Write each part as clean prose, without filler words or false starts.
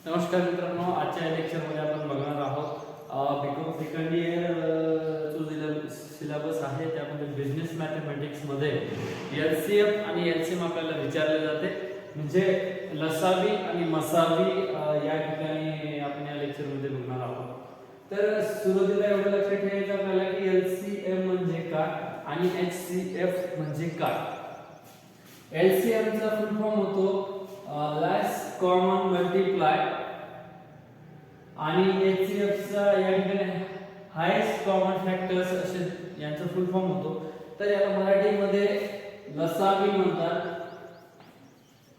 नमस्कार मित्रांनो, आजच्या लेक्चरमध्ये आपण बघणार आहोत बीकॉम सेकंड इयर जो सिलेबस आहे त्यामध्ये बिझनेस मॅथमॅटिक्समध्ये एलसीएम आणि एलसीएम आपल्याला विचारले जाते. म्हणजे लसावी आणि मसावी या ठिकाणी आपण या लेक्चरमध्ये बघणार आहोत. तर सुरुवातीला एवढं लक्षात ठेवायचं आपल्याला की एलसीएम म्हणजे काय आणि एचसीएफ म्हणजे काय. एलसीएम चा फुल फॉर्म होतो लेस कॉमन मल्टिप्लाय आणि एचसीएफ चा या ठिकाणी हायेस्ट कॉमन फॅक्टर्स असे यांचा फुल फॉर्म होतो. तर याला मराठीमध्ये लसावी म्हणतात.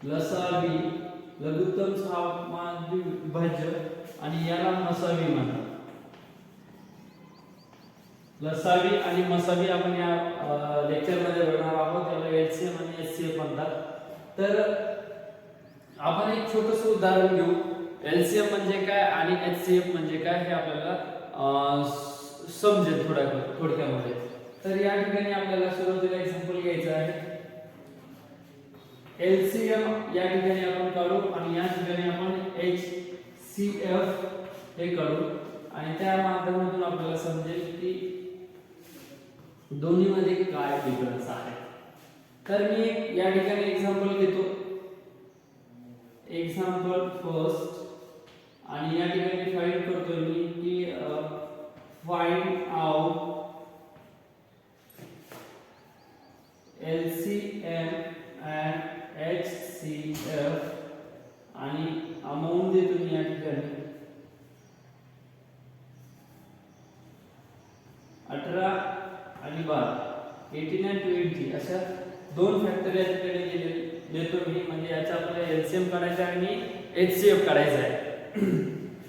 लसावी लघुत्तम सामान्य विभाज्य आणि याला मसावी म्हणतात. लसावी आणि मसावी आपण या लेक्चर मध्ये बघणार आहोत. याला एलसीएम आणि एचसीएफ म्हणतात. तर आपण एक छोटस उदाहरण घेऊ. एलसीएम म्हणजे काय आणि एचसीएफ म्हणजे काय हे आपल्याला समजेल थोडक्यामध्ये. तर या ठिकाणी आपल्याला सुरुवातीला एक्झाम्पल घ्यायचं आहे. एलसीएम या ठिकाणी आपण काढू आणि या ठिकाणी आपण एचसीएफ हे काढू आणि त्या माध्यमातून आपल्याला समजेल की दोन्ही मध्ये काय डिफरन्स आहे. तर मी या ठिकाणी एक्झाम्पल घेतो. एक्झाम्पल फर्स्ट आणि या ठिकाणी फाइंड करतो मी की find out LCM and HCF आणि अमाउंट देतो मी या ठिकाणी 18 आणि 12 18 आणि 20 अशा दोन फॅक्टर या ठिकाणी देतो मी. म्हणजे याचा आपल्याला एलसीएम काढायचा आणि एचसीएफ काढायचा आहे.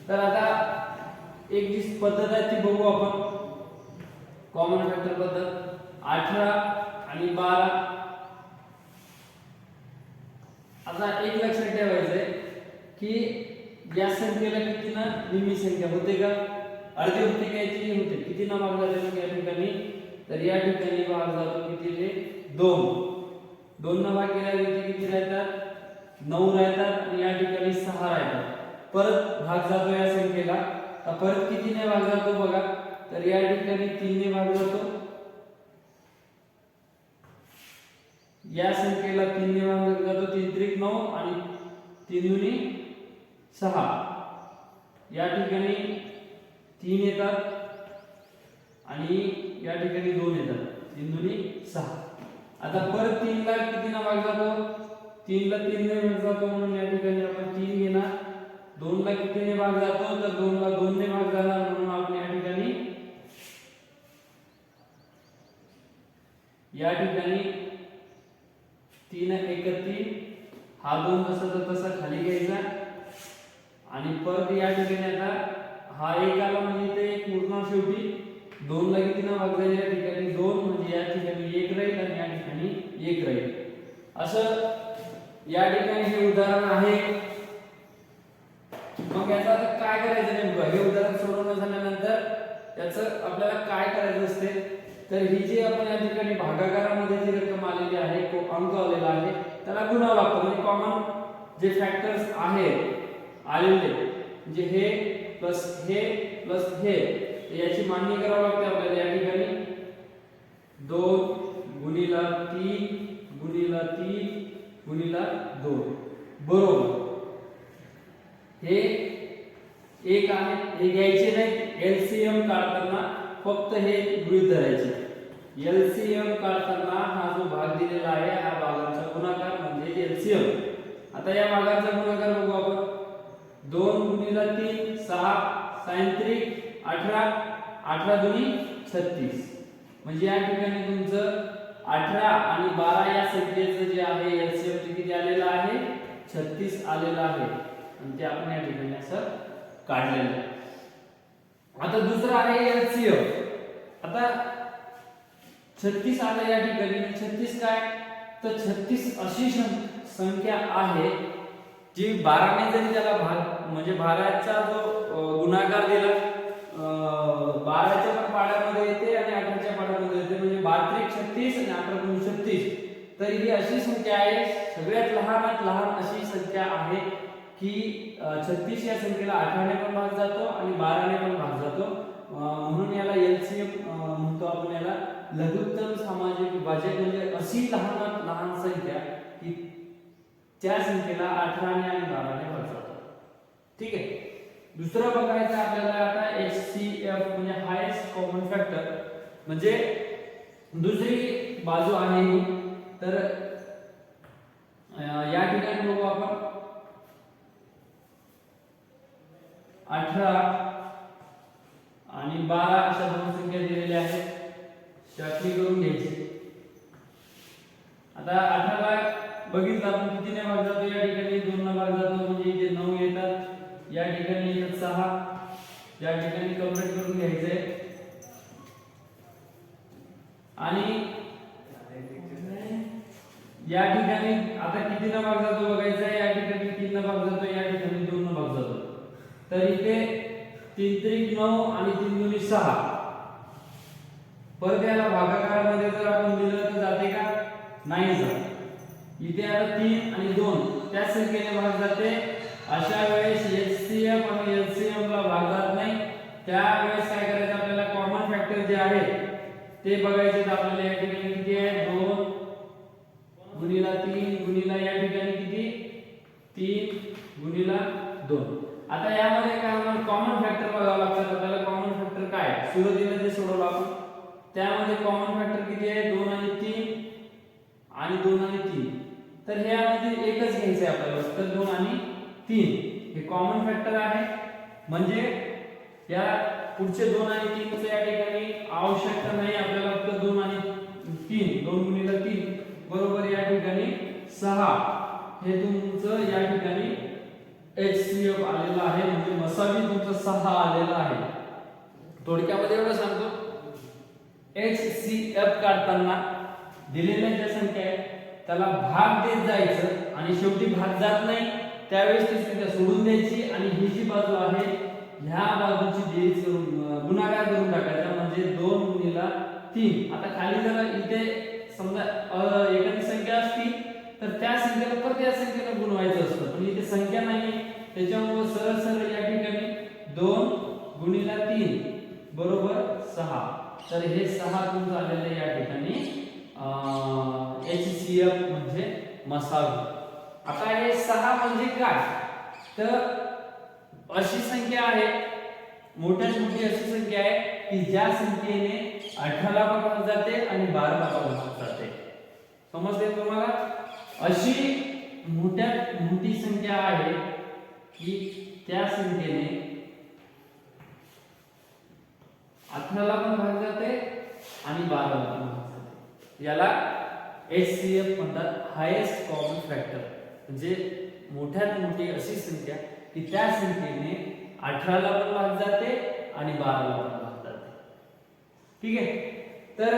तर आता एक जी पद्धत आहे ती बघू आपण. कॉमन फॅक्टर पद्धत 18 आणि 12. आता एक लक्षात ठेवायचं आहे की या संख्येला किती ना निम्मी संख्या होते का, अर्धी होते का, याची होते. किती ना भाग जातो या ठिकाणी. तर या ठिकाणी भाग जातो किती ते 2. 2 ना भाग केल्यावर इथे किती राहतात 9 राहतात आणि या ठिकाणी 6 राहतात. परत भाग जातो या संख्येला. तर परत कितीने भाग जातो बघा. तर या ठिकाणी 3 ने भाग जातो. या संख्येला 3 ने भाग जातो. 3 त्रिक 9 आणि 3 दुनी 6. या ठिकाणी 3 येतात आणि या ठिकाणी 2 येतात. 3 दुनी 6. आता परत 3 ला किती ना भाग जातो. 3 ला 3 ने भाग जातो म्हणून या ठिकाणी आपण 3 घेणार. 2 ला किती ने भाग जातो तर 2 ला 2 ने भाग जाणार म्हणून आपण या ठिकाणी 3 1 3. हा 2 जसा तसा खाली घ्यायचा आणि परत या ठिकाणी आता हा 1 आला म्हणजे ते एक पूर्ण शेवटी 2 ला किती ना भाग जाईल या ठिकाणी 2 म्हणजे या ठिकाणी 1 राहील आणि या ठिकाणी 1 राहील. असं या ठिकाणी हे उदाहरण आहे. मग याचा आता काय करायचं नेमकं. हे उदाहरण सोडवणं झाल्यानंतर त्याचं आपल्याला काय करायचं असते. तर ही जी आपण या ठिकाणी भागाकारामध्ये जी रक्कम आलेली आहे तो अंक आलेला आहे त्याला गुणावं लागतं. म्हणजे कॉमन जे फॅक्टर्स आहेत आलेले म्हणजे हे प्लस हे याची मांडणी करावी लागते आपल्याला. या ठिकाणी 2 गुणिला 3 गुणिला 3 गुणिला 2 बरोबर. हे एक आहे हे घ्यायचे नाही. एलसीएम काढताना फक्त हे गृहीत धरायचे. एलसीएम काढताना हा जो भाग दिलेला आहे हा भागांचा गुणाकार म्हणजे एलसीएम. आता या भागांचा गुणाकार बघू आपण. 2 गुणिला 3 6 sin 3 18 18 दुनी 36. म्हणजे या ठिकाणी तुमचं 18 आणि 12 या संख्येचं जे आहे एलसीएम ते किती आलेलं आहे 36 आलेलं आहे आणि ते आपण या ठिकाणी असं काढलेलं आहे. आता दुसरा आहे एलसीएम. आता 36 आलं या ठिकाणी. 36 काय तर 36 अशी संख्या आहे जी 12 ने जरी त्याला भाग म्हणजे 12चा जो गुणाकार दिला 12च्या पण पाड्यामध्ये येते आणि 18च्या पाड्यामध्ये येते. म्हणजे 12 त्रिक 36 आणि 18 गुणिले 36. तर ही अशी संख्या आहे सगळ्यात लहानात लहान अशी संख्या आहे की 36 या संख्येला 18 ने पण भाग जातो आणि 12 ने पण भाग जातो, म्हणून याला एलसीएम म्हणतो आपण याला. लघुत्तम सामाजिक विभाजक म्हणजे अशी लहानात लहान संख्या की त्या संख्येला 18 ने आणि 12 ने भाग जातो. ठीक आहे. दुसरं बघायचं आपल्याला आता HCF म्हणजे हायेस्ट कॉमन फॅक्टर, म्हणजे दुसरी बाजू आहे ही. तर या ठिकाणी बघू आपण 18 आणि 12 अशा दोन संख्या दिलेल्या आहेत, चाचणी करून घ्यायची. आता 18 ला बघितलं आपण कितीने भाग जातो, या ठिकाणी 2 ने भाग जातो म्हणजे इथे 9 येतात, या ठिकाणी येतात 6, या ठिकाणी कम्प्लीट करून घ्यायचंय. आणि या ठिकाणी आता कितीने भाग जातो बघायचं आहे, या ठिकाणी 3 ने भाग जातो, या ठिकाणी 2 ने भाग जातो. तर इथे 3 त्रिक 9 आणि 3 दुनी 6. परत याला भागाकारामध्ये जर आपण दिलं तर जाते का, नाही जात. इथे आता 3 आणि 2 त्या संख्येने भाग जाते. अशा वेळेस HCF आणि LCM ला भाग जात नाही. त्यावेळेस काय करायचं आपल्याला, कॉमन फॅक्टर जे आहे ते बघायचे. तर आपल्याला या ठिकाणी किती आहे, 2 गुणिला 3 गुणिला या ठिकाणी किती, 3 गुणिला 2. आता यामध्ये काय होणार, कॉमन फॅक्टर बघावं लागतं आपल्याला. कॉमन फॅक्टर काय, सुरुवातीला जे सोडवलं आपण त्यामध्ये कॉमन फॅक्टर किती आहे, 2 आणि 3 आणि 2 आणि 3. तर हे यामध्ये एकच घ्यायचं आहे आपल्याला, तर 2 आणि 3 हे कॉमन फॅक्टर आहे. म्हणजे या पुढचे 2 आणि 3 चे या ठिकाणी आवश्यकता नाही आपल्याला, फक्त 2 आणि 3, 2 गुणिला 3 बरोबर या ठिकाणी 6. हे तुमचं या ठिकाणी HCF आलेला आहे, म्हणजे मसावी तुमचा 6 आलेला आहे. थोडक्यामध्ये एवढं सांगतो, HCF काढताना दिलेल्या ज्या संख्या आहेत त्याला भाग देत जायचं आणि शेवटी भाग जात नाही त्यावेळेस ती संख्या सोडून द्यायची आणि ही जी बाजू आहे ह्या बाजूची बेरीज करून गुणाकार करून टाकायचा, म्हणजे 2 गुणिला 3. आता खाली जर इथे समजा एखादी संख्या असती तर त्या संख्येला परत या संख्येला गुणवायचं असतं, पण इथे संख्या नाही त्याच्यामुळे सरळ सरळ या ठिकाणी 2 गुणिला 3 बरोबर 6. तर हे 6 तुमचं आलेलं आहे या ठिकाणी HCF म्हणजे मसावी. आता हे 6 म्हणजे काय, तर अशी संख्या आहे, मोठ्यात मोठी अशी संख्या आहे की ज्या संख्येने 18 ला पण भाग जाते आणि 12 ला पण भाग जाते. समजते तुम्हाला? अशी मोठ्यात मोठी संख्या आहे की त्या संख्येने 18 ला पण भाग जाते आणि 12 ला पण भाग जाते. याला HCF म्हणतात, हायेस्ट कॉमन फॅक्टर. म्हणजे मोठ्यात मोठी अशी संख्या की त्या संख्येने 18 ला पण भाग जाते आणि 12 ला पण भाग जाते. ठीक आहे. तर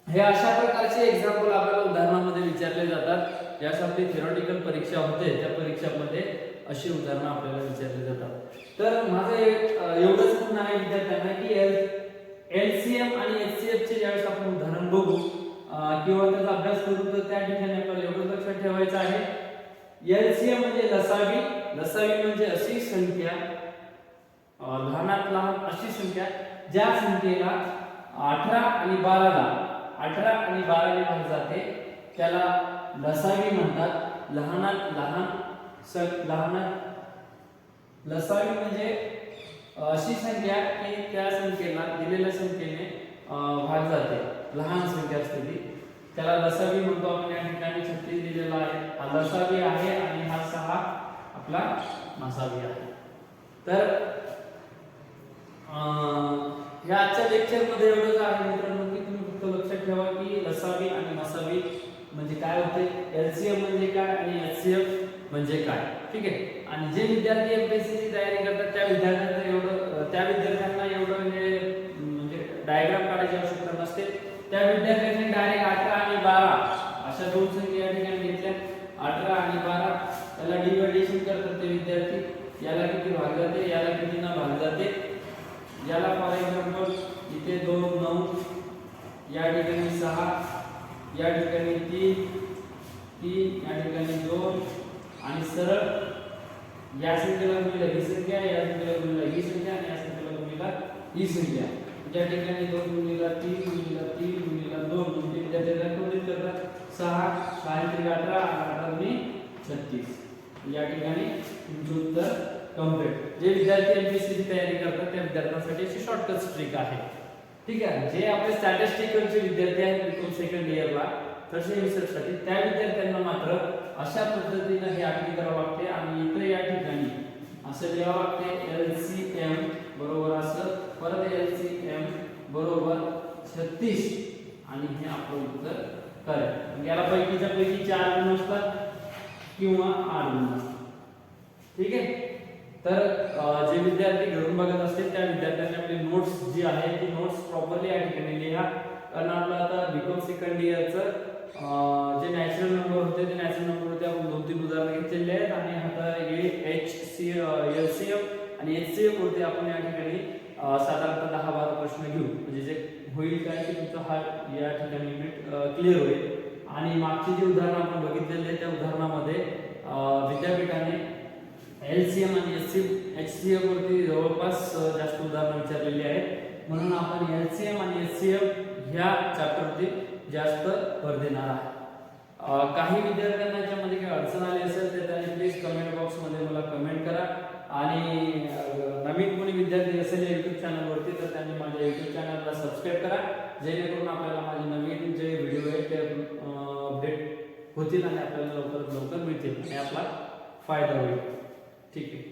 हे अशा प्रकारचे एक्झाम्पल आपल्याला उदाहरणामध्ये विचारले जातात. ज्यासाठी थेरॉटिकल परीक्षा होते त्या परीक्षामध्ये अशी उदाहरणं आपल्याला विचारली जातात. तर माझं एवढंच म्हणणं आहे विद्यार्थ्यांना की LCM आणि HCF चे ज्यावेळेस आपण उदाहरण बघू किंवा त्याचा अभ्यास करू तर त्या ठिकाणी आपल्याला एवढं लक्षात ठेवायचं आहे, LCM म्हणजे लसावी. लसावी म्हणजे अशी संख्या, लहानात लहान अशी संख्या ज्या संख्येला 18 आणि 12 ने भाग जाते त्याला लसावी म्हणतात. लहानात लहान लसावी म्हणजे अशी संख्या की त्या संख्येला दिलेल्या संख्येने भाग जाते, लहान संख्या असते ती, त्याला लसावी म्हणतो आपण. या ठिकाणी 36 दिलेला आहे, हा लसावी आहे आणि हा 6 आपला मसावी आहे. तर ह्या आजच्या लेक्चर मध्ये एवढंच आहे मित्रांनो की तुम्ही फक्त लक्षात ठेवा की लसावी आणि मसावी म्हणजे काय होते, LCM म्हणजे काय आणि HCF म्हणजे काय. ठीक आहे. आणि जे विद्यार्थी MPSC ची तयारी करतात त्या विद्यार्थ्यांना एवढं म्हणजे डायग्राम काढायची आवश्यकता नसते. त्या विद्यार्थ्यांनी डायरेक्ट 18 आणि 12 अशा दोन संख्या या ठिकाणी घेतल्या. 18 आणि 12 त्याला डिव्हायडेशन करतात ते विद्यार्थी. याला किती भाग जाते, याला किती ना भाग जाते. याला फॉर एक्झाम्पल इथे 2 9, या ठिकाणी 6, या ठिकाणी 3 3, या ठिकाणी 2 आणि सरळ या संख्येला गुणिले ही संख्या, या संख्येला गुणिले ही संख्या आणि या संख्येला गुणिले ही संख्या. ज्या ठिकाणी 2 गुणिले 3 गुणिले 3 गुणिले 2 म्हणजे विद्यार्थ्यांना कंप्लीट करतात 6 6 3 18 18 दुनी 36. या ठिकाणी तुमचे उत्तर कंप्लीट. जे विद्यार्थी एमपीएससीची तयारी करतात त्या विद्यार्थ्यांसाठी अशी शॉर्टकट ट्रिक आहे. ठीक आहे. जे आपले स्टॅटिस्टिकलचे विद्यार्थी आहेत बिकॉम सेकंड इयरला थर्ड सेमिस्टरसाठी त्या विद्यार्थ्यांना मात्र अशा पद्धतीने हे आकृती करावं लागते आणि इथे या ठिकाणी असं लिहावं लागते LCM बरोबर असं, परत LCM बरोबर 36 आणि हे आपलं उत्तर करेक्ट. म्हणजे याला पैकीच्या पैकी 4 गुण असतात किंवा 8 गुण असतात. ठीक आहे. तर जे विद्यार्थी घरून बघत असतील त्या विद्यार्थ्यांनी आपली नोट्स जी आहे ती नोट्स प्रॉपरली या ठिकाणी लिहा. कारण आपलं आता बीकॉम सेकंड इयरचं जे नॅचरल नंबर होते ते नॅचरल नंबर होते आपण 2-3 उदाहरण घेतलेले आहेत आणि आता LCM आणि HCF वरती आपण या ठिकाणी साधारणतः 10-12 प्रश्न घेऊ. म्हणजे जे होईल काय की तुमचा हा या ठिकाणी युनिट क्लिअर होईल. आणि मागची जी उदाहरण आपण बघितलेले त्या उदाहरणामध्ये विद्यापीठाने LCM आणि HCF वरती जवळपास जास्त उदाहरणं विचारलेली आहेत. म्हणून आपण LCM आणि HCF ह्या चॅप्टरवरती जास्त भर देणार आहे. काही विद्यार्थ्यांना याच्यामध्ये काही अडचण आली असेल तर त्यांनी प्लीज कमेंट बॉक्समध्ये मला कमेंट करा. आणि नवीन कोणी विद्यार्थी असेल YouTube चॅनलवरती तर त्यांनी माझ्या YouTube चॅनलला सबस्क्राईब करा, जेणेकरून आपल्याला माझे नवीन जे व्हिडिओ आहेत ते अपडेट होतील आणि आपल्याला लवकरात लवकर मिळतील आणि आपला फायदा होईल. ठीक आहे.